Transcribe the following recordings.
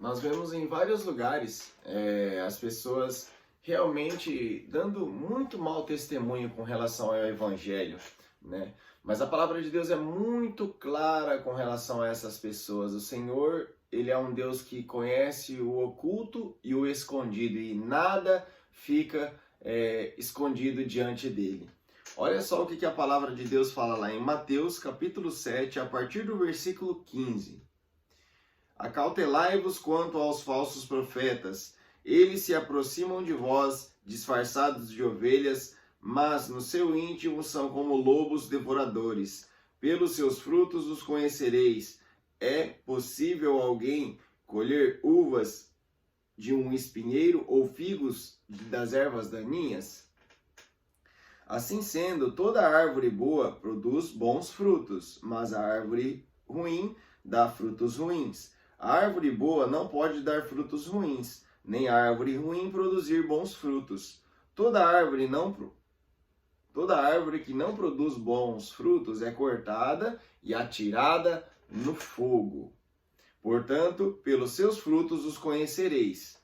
Nós vemos em vários lugares as pessoas realmente dando muito mau testemunho com relação ao Evangelho, né? Mas a palavra de Deus é muito clara com relação a essas pessoas. O Senhor, Ele é um Deus que conhece o oculto e o escondido, e nada fica escondido diante dele. Olha só o que a palavra de Deus fala lá em Mateus capítulo 7, a partir do versículo 15. Acautelai-vos quanto aos falsos profetas. Eles se aproximam de vós, disfarçados de ovelhas, mas no seu íntimo são como lobos devoradores. Pelos seus frutos os conhecereis. É possível alguém colher uvas de um espinheiro ou figos das ervas daninhas? Assim sendo, toda árvore boa produz bons frutos, mas a árvore ruim dá frutos ruins. A árvore boa não pode dar frutos ruins, nem a árvore ruim produzir bons frutos. Toda árvore que não produz bons frutos é cortada e atirada no fogo. Portanto, pelos seus frutos os conhecereis.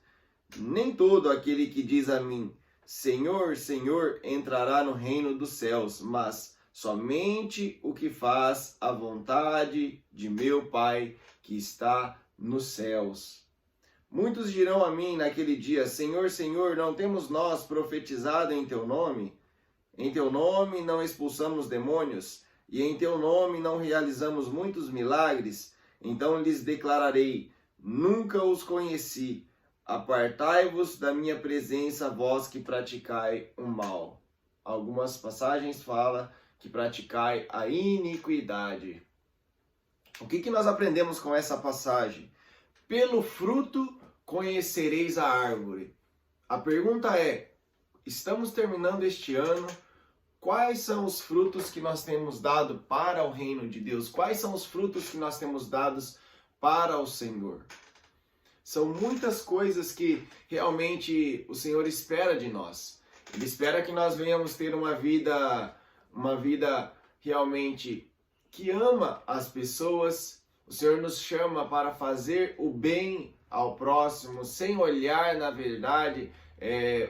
Nem todo aquele que diz a mim, Senhor, Senhor, entrará no reino dos céus, mas somente o que faz a vontade de meu Pai que está nos céus. Muitos dirão a mim naquele dia, Senhor, Senhor, não temos nós profetizado em teu nome? Em teu nome não expulsamos demônios, e em teu nome não realizamos muitos milagres? Então lhes declararei, nunca os conheci. Apartai-vos da minha presença, vós que praticai o mal. Algumas passagens falam que praticai a iniquidade. O que nós aprendemos com essa passagem? Pelo fruto conhecereis a árvore. A pergunta é, estamos terminando este ano, quais são os frutos que nós temos dado para o reino de Deus? Quais são os frutos que nós temos dados para o Senhor? São muitas coisas que realmente o Senhor espera de nós. Ele espera que nós venhamos ter uma vida realmente que ama as pessoas. O Senhor nos chama para fazer o bem ao próximo, sem olhar, na verdade,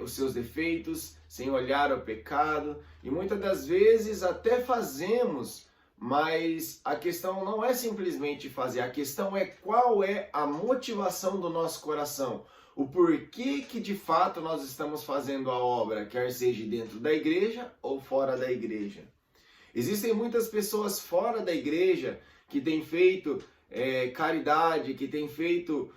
os seus defeitos, sem olhar o pecado. E muitas das vezes até fazemos, mas a questão não é simplesmente fazer, a questão é qual é a motivação do nosso coração. O porquê que de fato nós estamos fazendo a obra, quer seja dentro da igreja ou fora da igreja. Existem muitas pessoas fora da igreja que têm feito caridade, que têm feito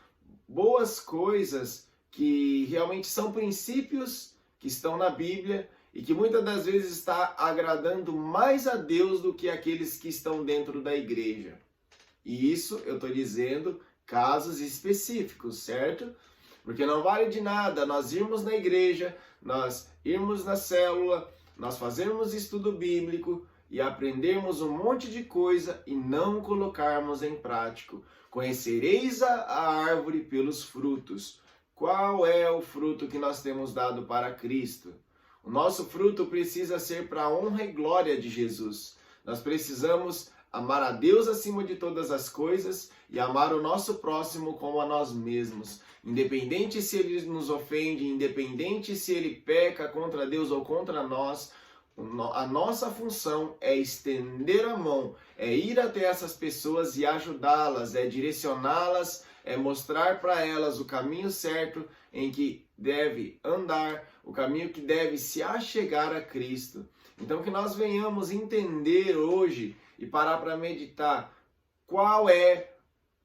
boas coisas, que realmente são princípios que estão na Bíblia e que muitas das vezes está agradando mais a Deus do que aqueles que estão dentro da igreja. E isso eu estou dizendo casos específicos, certo? Porque não vale de nada nós irmos na igreja, nós irmos na célula, nós fazermos estudo bíblico e aprendermos um monte de coisa e não colocarmos em prática. Conhecereis a árvore pelos frutos. Qual é o fruto que nós temos dado para Cristo? O nosso fruto precisa ser para a honra e glória de Jesus. Nós precisamos amar a Deus acima de todas as coisas e amar o nosso próximo como a nós mesmos. Independente se ele nos ofende, independente se ele peca contra Deus ou contra nós, a nossa função é estender a mão, é ir até essas pessoas e ajudá-las, é direcioná-las, é mostrar para elas o caminho certo em que deve andar, o caminho que deve se achegar a Cristo. Então que nós venhamos entender hoje e parar para meditar qual é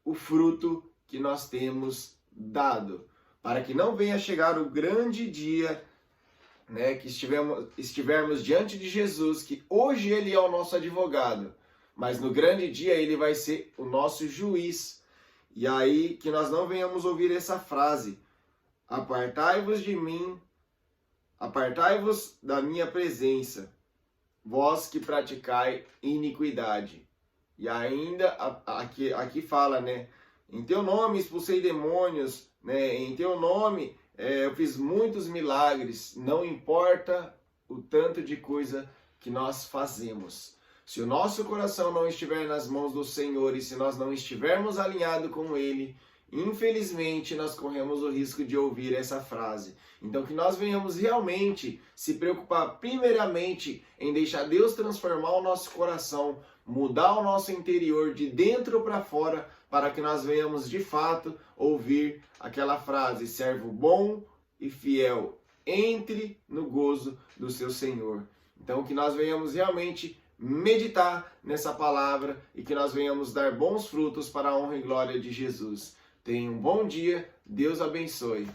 o fruto que nós temos dado, para que não venha chegar o grande dia, né, que estivermos diante de Jesus, que hoje ele é o nosso advogado, mas no grande dia ele vai ser o nosso juiz. E aí que nós não venhamos ouvir essa frase, apartai-vos de mim, apartai-vos da minha presença, vós que praticai iniquidade. E ainda aqui fala, né, em teu nome expulsei demônios, né, em teu nome eu fiz muitos milagres. Não importa o tanto de coisa que nós fazemos. Se o nosso coração não estiver nas mãos do Senhor e se nós não estivermos alinhados com Ele, infelizmente nós corremos o risco de ouvir essa frase. Então que nós venhamos realmente se preocupar primeiramente em deixar Deus transformar o nosso coração, mudar o nosso interior de dentro para fora, para que nós venhamos de fato ouvir aquela frase: servo bom e fiel, entre no gozo do seu Senhor. Então que nós venhamos realmente meditar nessa palavra e que nós venhamos dar bons frutos para a honra e glória de Jesus. Tenha um bom dia, Deus abençoe.